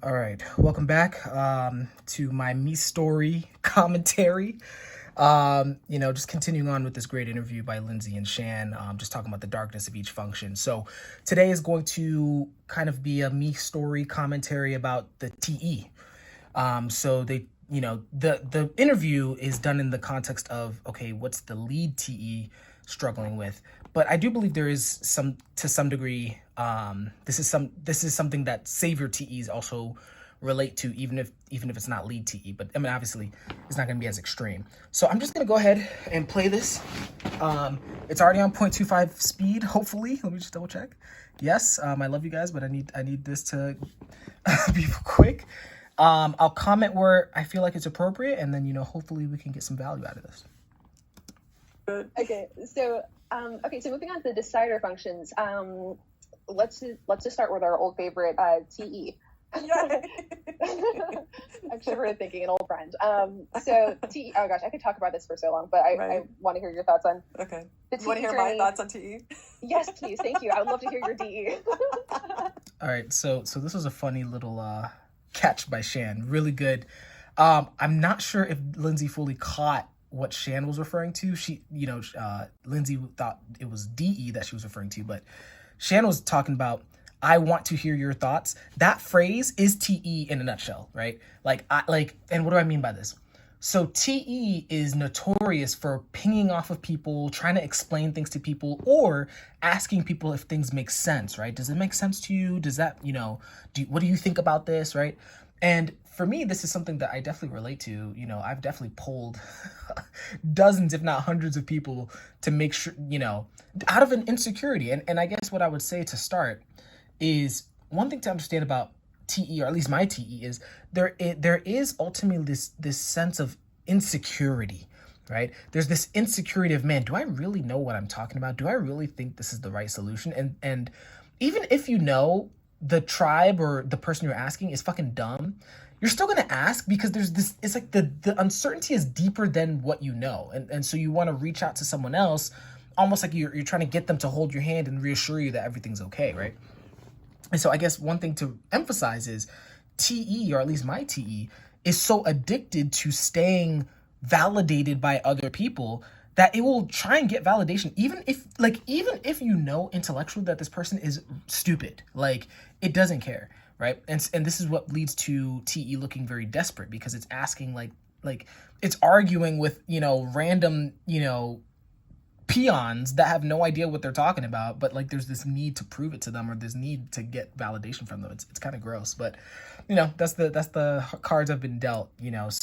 All right, welcome back to my me story commentary. Just continuing on with this great interview by Lindsay and Shan, just talking about the darkness of each function. So today is going to kind of be a me story commentary about the TE. So the interview is done in the context of, okay, what's the lead TE struggling with? But I do believe there is to some degree, this is something that savior TEs also relate to, even if it's not lead TE. But I mean, obviously, it's not going to be as extreme. So I'm just going to go ahead and play this. It's already on 0.25 speed. Hopefully, let me just double check. Yes, I love you guys, but I need this to be quick. I'll comment where I feel like it's appropriate, and then hopefully we can get some value out of this. Okay, so moving on to the decider functions. Let's just start with our old favorite TE. Extraverted thinking, an old friend. So TE. Oh gosh, I could talk about this for so long, but I want to hear your thoughts on. Okay. You want to hear my thoughts on TE? Yes, please. Thank you. I would love to hear your DE. All right. So this was a funny little catch by Shan. Really good. I'm not sure if Lindsay fully caught what Shan was referring to. Lindsay thought it was DE that she was referring to, but Shan was talking about, I want to hear your thoughts. That phrase is TE in a nutshell, right? And what do I mean by this? So TE is notorious for pinging off of people, trying to explain things to people, or asking people if things make sense, right? Does it make sense to you? Does that, what do you think about this, right? And for me, this is something that I definitely relate to. I've definitely polled dozens, if not hundreds of people to make sure, out of an insecurity. And I guess what I would say to start is, one thing to understand about TE, or at least my TE, is there is ultimately this sense of insecurity, right? There's this insecurity of, man, do I really know what I'm talking about? Do I really think this is the right solution? And even if the tribe or the person you're asking is fucking dumb, you're still going to ask, because there's this, it's like the uncertainty is deeper than what you know. And so you want to reach out to someone else, almost like you're trying to get them to hold your hand and reassure you that everything's okay, right? And so I guess one thing to emphasize is TE, or at least my TE, is so addicted to staying validated by other people that it will try and get validation, even if intellectually that this person is stupid. It doesn't care, right? And this is what leads to TE looking very desperate, because it's asking like it's arguing with random peons that have no idea what they're talking about, but there's this need to prove it to them, or this need to get validation from them. It's kind of gross, but that's the cards I've been dealt.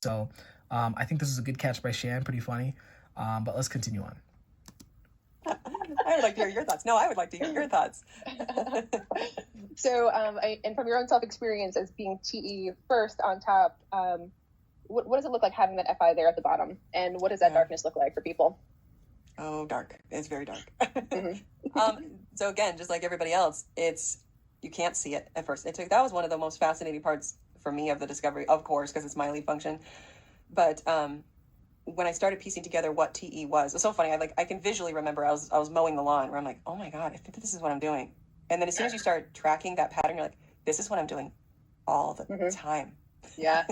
So I think this is a good catch by Shan, pretty funny. But let's continue on. I would like to hear your thoughts. No, I would like to hear your thoughts. So, and from your own self-experience as being TE first on top, what does it look like having that FI there at the bottom? And what does that darkness look like for people? Oh, dark. It's very dark. Mm-hmm. So again, just like everybody else, you can't see it at first. That was one of the most fascinating parts for me of the discovery, of course, because it's my lead function. But when I started piecing together what TE was, it's so funny. I can visually remember I was mowing the lawn, where I'm like, oh my God, I think this is what I'm doing. And then as soon as you start tracking that pattern, you're like, this is what I'm doing all the time. Yeah.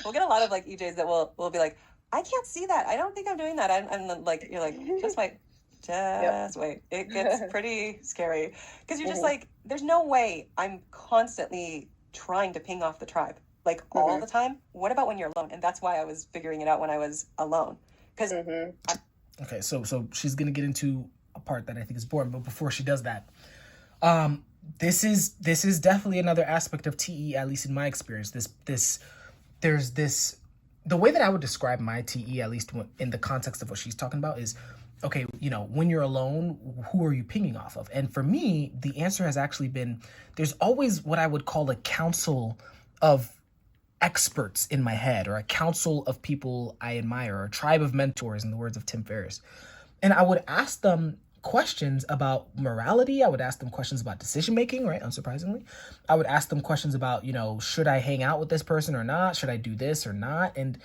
We'll get a lot of EJs that will be like, I can't see that. I don't think I'm doing that. I'm like, you're like, just wait. Wait. It gets pretty scary, because you're just like, there's no way I'm constantly trying to ping off the tribe all the time. What about when you're alone? And that's why I was figuring it out when I was alone. Because okay, so she's gonna get into a part that I think is boring, but before she does that, this is definitely another aspect of TE, at least in my experience. There's this. The way that I would describe my TE, at least in the context of what she's talking about, is, okay, when you're alone, who are you pinging off of? And for me, the answer has actually been, there's always what I would call a council of experts in my head, or a council of people I admire, or a tribe of mentors, in the words of Tim Ferriss. And I would ask them questions about morality. I would ask them questions about decision making, right? Unsurprisingly. I would ask them questions about, should I hang out with this person or not? Should I do this or not? And,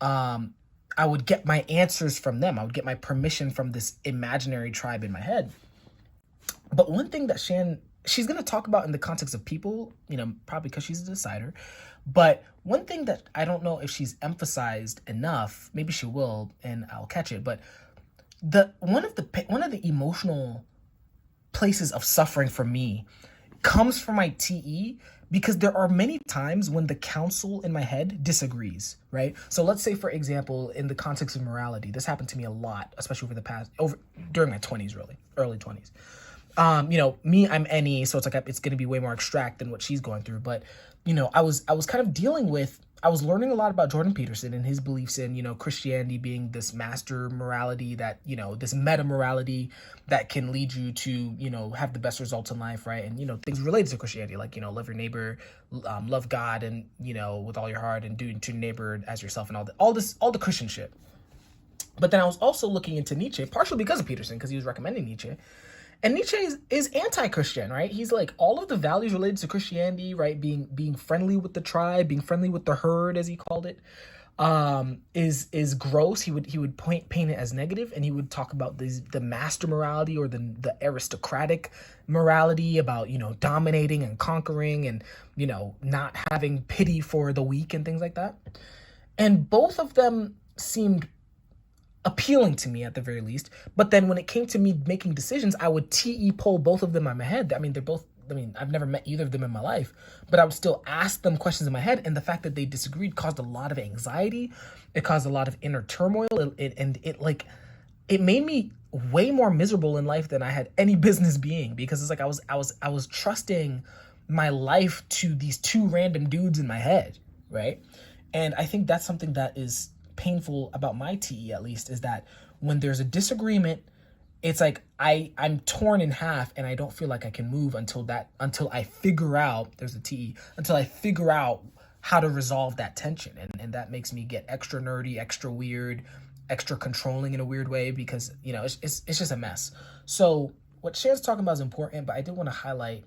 I would get my answers from them. I would get my permission from this imaginary tribe in my head. But one thing that Shan she's going to talk about in the context of people, probably because she's a decider. But one thing that I don't know if she's emphasized enough, maybe she will, and I'll catch it. But one of the emotional places of suffering for me comes from my TE, because there are many times when the counsel in my head disagrees, right? So let's say, for example, in the context of morality, this happened to me a lot, especially during my 20s, really, early 20s. Me, I'm NE, so it's like it's going to be way more abstract than what she's going through. But, I was kind of I was learning a lot about Jordan Peterson and his beliefs in, Christianity being this master morality that, this meta morality that can lead you to, have the best results in life, right? And, things related to Christianity, like, love your neighbor, love God, and, with all your heart, and do to your neighbor as yourself, and all the Christian shit. But then I was also looking into Nietzsche, partially because of Peterson, because he was recommending Nietzsche. And Nietzsche is anti-Christian, right? He's like, all of the values related to Christianity, right? Being friendly with the tribe, being friendly with the herd, as he called it, is gross. He would paint it as negative, and he would talk about the master morality, or the aristocratic morality about, dominating and conquering, and, not having pity for the weak and things like that. And both of them seemed appealing to me, at the very least. But then when it came to me making decisions, I would TE poll both of them in my head. I've never met either of them in my life, but I would still ask them questions in my head. And the fact that they disagreed caused a lot of anxiety. It caused a lot of inner turmoil. It made me way more miserable in life than I had any business being, because it's like I was trusting my life to these two random dudes in my head, right? And I think that's something that is painful about my TE, at least, is that when there's a disagreement, it's like I'm torn in half, and I don't feel like I can move until I figure out, there's a TE, until I figure out how to resolve that tension. And that makes me get extra nerdy, extra weird, extra controlling in a weird way, because it's just a mess. So what Shan's talking about is important, but I did want to highlight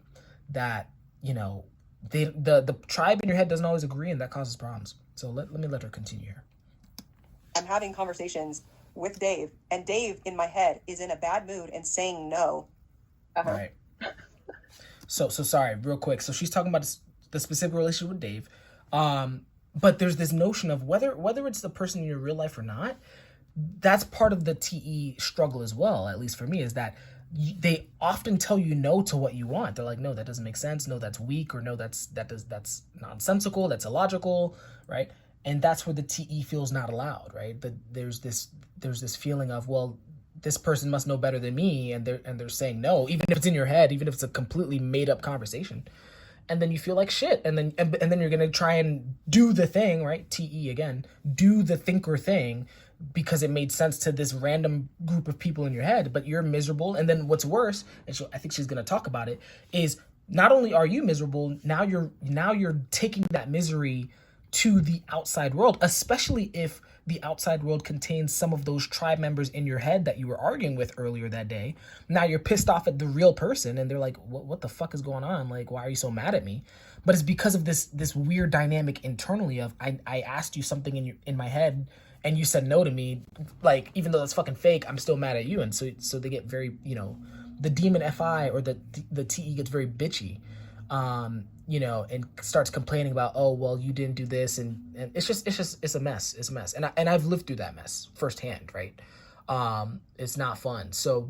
that the tribe in your head doesn't always agree, and that causes problems. So let me let her continue here. I'm having conversations with Dave, and Dave in my head is in a bad mood and saying no. Uh-huh. Right. So sorry, real quick. So she's talking about the specific relationship with Dave. But there's this notion of whether it's the person in your real life or not. That's part of the TE struggle as well, at least for me, is that they often tell you no to what you want. They're like, no, that doesn't make sense. No, that's weak. Or no, that's nonsensical. That's illogical, right? And that's where the TE feels not allowed, right? There's this feeling of, well, this person must know better than me, and they're saying no, even if it's in your head, even if it's a completely made up conversation, and then you feel like shit, and then you're gonna try and do the thing, right? TE again, do the thinker thing, because it made sense to this random group of people in your head, but you're miserable. And then what's worse, and I think she's gonna talk about it, is not only are you miserable, now you're taking that misery to the outside world, especially if the outside world contains some of those tribe members in your head that you were arguing with earlier that day. Now you're pissed off at the real person, and they're like, what the fuck is going on? Like, why are you so mad at me? But it's because of this weird dynamic internally of, I asked you something in my head, and you said no to me. Like, even though that's fucking fake, I'm still mad at you. And so they get very, the demon FI, or the TE gets very bitchy. And starts complaining about, oh, well, you didn't do this, and it's a mess. It's a mess. And I've lived through that mess firsthand, right? It's not fun. So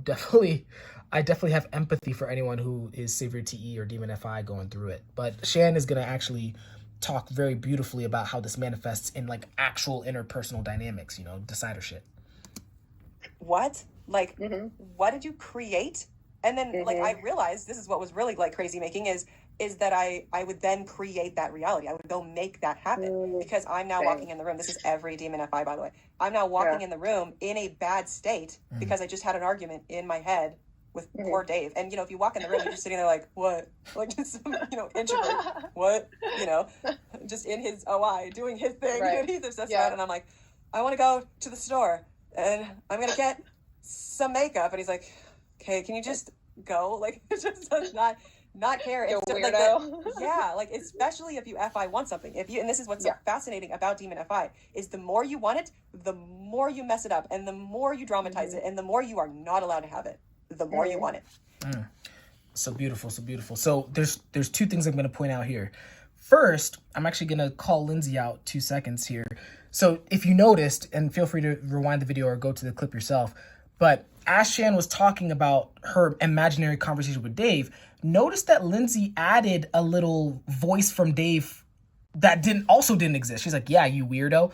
I definitely have empathy for anyone who is Savior TE or Demon FI going through it. But Shan is gonna actually talk very beautifully about how this manifests in like actual interpersonal dynamics, decider shit. What? Like, what did you create? And then like I realized this is what was really like crazy making is that I would then create that reality. I would go make that happen, because I'm now walking in the room. This is every Demon FI, by the way. I'm now walking in the room in a bad state because I just had an argument in my head with poor Dave. And, if you walk in the room, you're just sitting there like, what? Like, just, introvert. What? Just in his OI, doing his thing. Right. He's obsessed with it. And I'm like, I want to go to the store, and I'm going to get some makeup. And he's like, okay, can you just go? Like, it just does not care. It's weirdo. Like especially if you FI want something. And this is what's so fascinating about Demon FI, is the more you want it, the more you mess it up, and the more you dramatize it, and the more you are not allowed to have it, the more you want it. So beautiful, so beautiful. So there's two things I'm going to point out here. First, I'm actually going to call Lindsay out 2 seconds here. So if you noticed, and feel free to rewind the video or go to the clip yourself, but as Shan was talking about her imaginary conversation with Dave, notice that Lindsay added a little voice from Dave that didn't exist. She's like, yeah, you weirdo.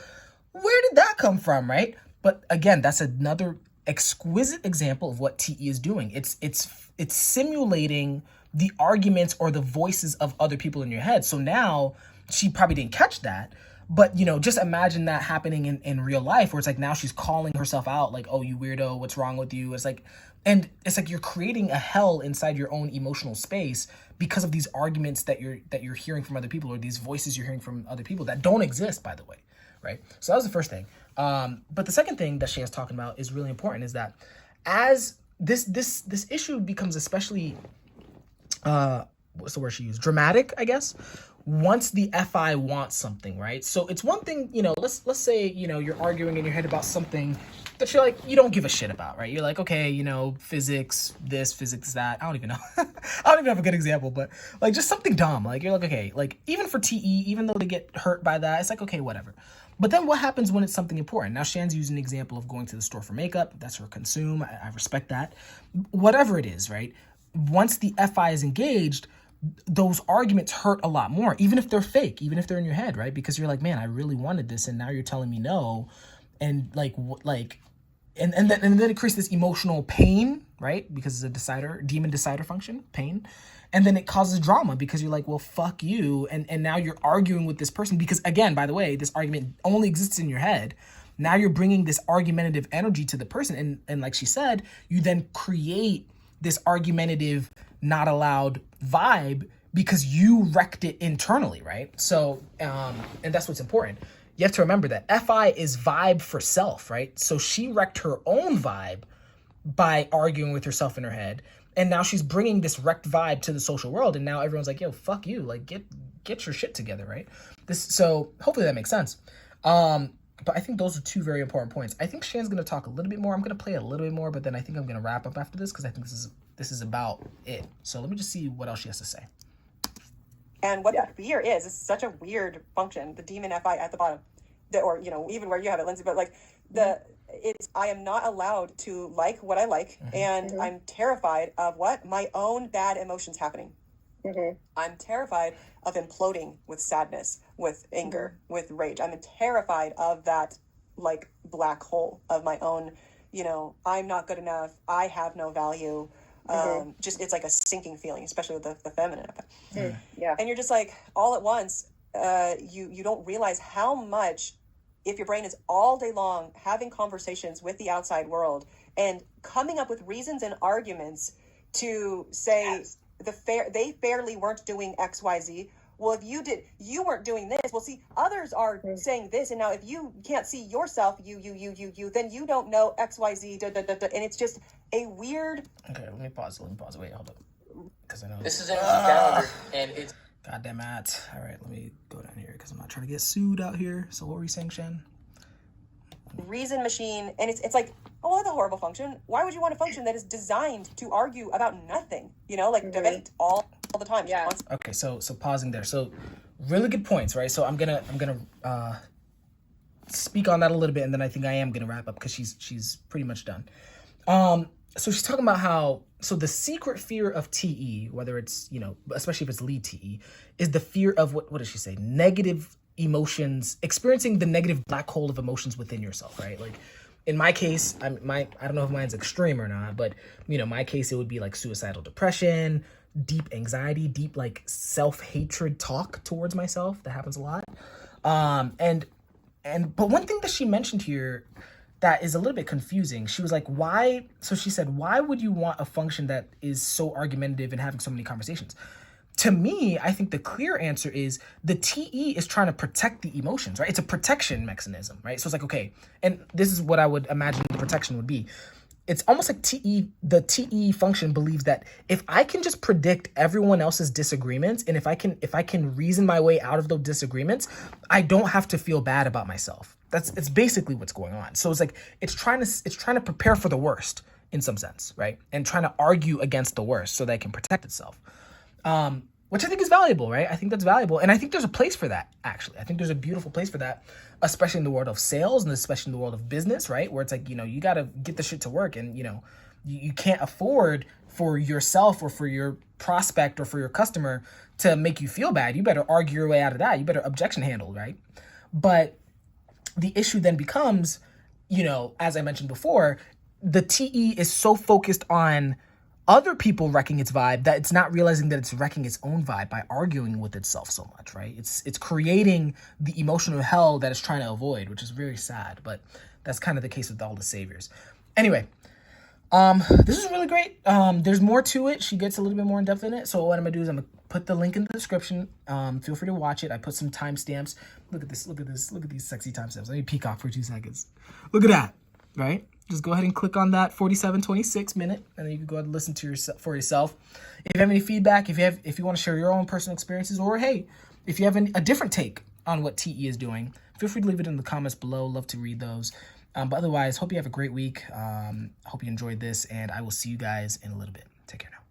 Where did that come from, right? But again, that's another exquisite example of what TE is doing. It's simulating the arguments or the voices of other people in your head. So now she probably didn't catch that, but just imagine that happening in real life, where it's like now she's calling herself out, like, oh, you weirdo, what's wrong with you? It's like you're creating a hell inside your own emotional space because of these arguments that you're hearing from other people, or these voices you're hearing from other people that don't exist, by the way, right? So that was the first thing. But the second thing that Shan's talking about is really important, is that as this issue becomes especially what's the word she used? Dramatic, I guess. Once the FI wants something, right? So it's one thing, let's say, you're arguing in your head about something that you're like, you don't give a shit about, right? You're like, okay, physics, this, physics, that. I don't even know. I don't even have a good example, but like just something dumb. Like you're like, okay, like even for TE, even though they get hurt by that, it's like, okay, whatever. But then what happens when it's something important? Now, Shan's using an example of going to the store for makeup. That's her consume. I respect that. Whatever it is, right? Once the FI is engaged, those arguments hurt a lot more, even if they're fake, even if they're in your head, right? Because you're like, man, I really wanted this, and now you're telling me no, and and then it creates this emotional pain, right? Because it's a demon decider function, pain, and then it causes drama because you're like, well, fuck you, and now you're arguing with this person because, again, by the way, this argument only exists in your head. Now you're bringing this argumentative energy to the person, and like she said, you then create this argumentative, not allowed vibe because you wrecked it internally, right? So, and that's what's important. You have to remember that FI is vibe for self, right? So she wrecked her own vibe by arguing with herself in her head, and now she's bringing this wrecked vibe to the social world, and now everyone's like, yo, fuck you, like get your shit together, right? So hopefully that makes sense. But I think those are two very important points. I think Shan's going to talk a little bit more. I'm going to play a little bit more, but then I think I'm going to wrap up after this because I think this is about it. So let me just see what else she has to say. And what the fear is such a weird function, the demon FI at the bottom, or even where you have it, Lindsay. But like I am not allowed to like what I like, and I'm terrified of what my own bad emotions happening. I'm terrified of imploding with sadness, with anger, with rage. I'm terrified of that like black hole of my own, I'm not good enough. I have no value. Just, it's like a sinking feeling, especially with the feminine. Yeah. And you're just like, all at once, you don't realize how much, if your brain is all day long having conversations with the outside world and coming up with reasons and arguments to say they fairly weren't doing XYZ. Well, if you weren't doing this. Well, see, others are saying this, and now if you can't see yourself, you, then you don't know XYZ. And it's just a weird. Okay, let me pause. Wait, hold up, because I know this is an calendar, and it's. God damn it! All right, let me go down here because I'm not trying to get sued out here. So what were you saying, Shan? Reason machine, and it's like, oh, that's a horrible function. Why would you want a function that is designed to argue about nothing? Debate all the time. Yeah. Okay, so pausing there. So really good points, right? So I'm gonna speak on that a little bit, and then I think I am gonna wrap up because she's pretty much done. So she's talking about how the secret fear of TE, whether it's especially if it's lead TE, is the fear of what does she say? Negative emotions, experiencing the negative black hole of emotions within yourself, right? Like in my case, I don't know if mine's extreme or not, but my case, it would be like suicidal depression, deep anxiety, deep like self-hatred talk towards myself. That happens a lot. But one thing that she mentioned here that is a little bit confusing, she was like, why? So she said, why would you want a function that is so argumentative and having so many conversations? To me, I think the clear answer is the TE is trying to protect the emotions, right? It's a protection mechanism, right? So it's like, okay, and this is what I would imagine the protection would be. It's almost like the TE function believes that if I can just predict everyone else's disagreements, and if I can reason my way out of those disagreements, I don't have to feel bad about myself. It's basically what's going on. So it's like it's trying to prepare for the worst in some sense, right? And trying to argue against the worst so that it can protect itself. Which I think is valuable, right? I think that's valuable. And I think there's a place for that, actually. I think there's a beautiful place for that, especially in the world of sales and especially in the world of business, right? Where it's like, you got to get the shit to work, and, you can't afford for yourself or for your prospect or for your customer to make you feel bad. You better argue your way out of that. You better objection handle, right? But the issue then becomes, as I mentioned before, the TE is so focused on other people wrecking its vibe that it's not realizing that it's wrecking its own vibe by arguing with itself so much, right? It's creating the emotional hell that it's trying to avoid, which is very sad, but that's kind of the case with all the saviors. Anyway, this is really great. There's more to it. She gets a little bit more in depth in it. So what I'm gonna do is I'm gonna put the link in the description. Feel free to watch it. I put some timestamps. Look at this. Look at this. Look at these sexy timestamps. Let me peacock for 2 seconds. Look at that. Right? Just go ahead and click on that 47:26 minute, and then you can go ahead and listen to for yourself. If you have any feedback, if you want to share your own personal experiences, or hey, if you have a different take on what TE is doing, feel free to leave it in the comments below. Love to read those. But otherwise, hope you have a great week. Hope you enjoyed this, and I will see you guys in a little bit. Take care now.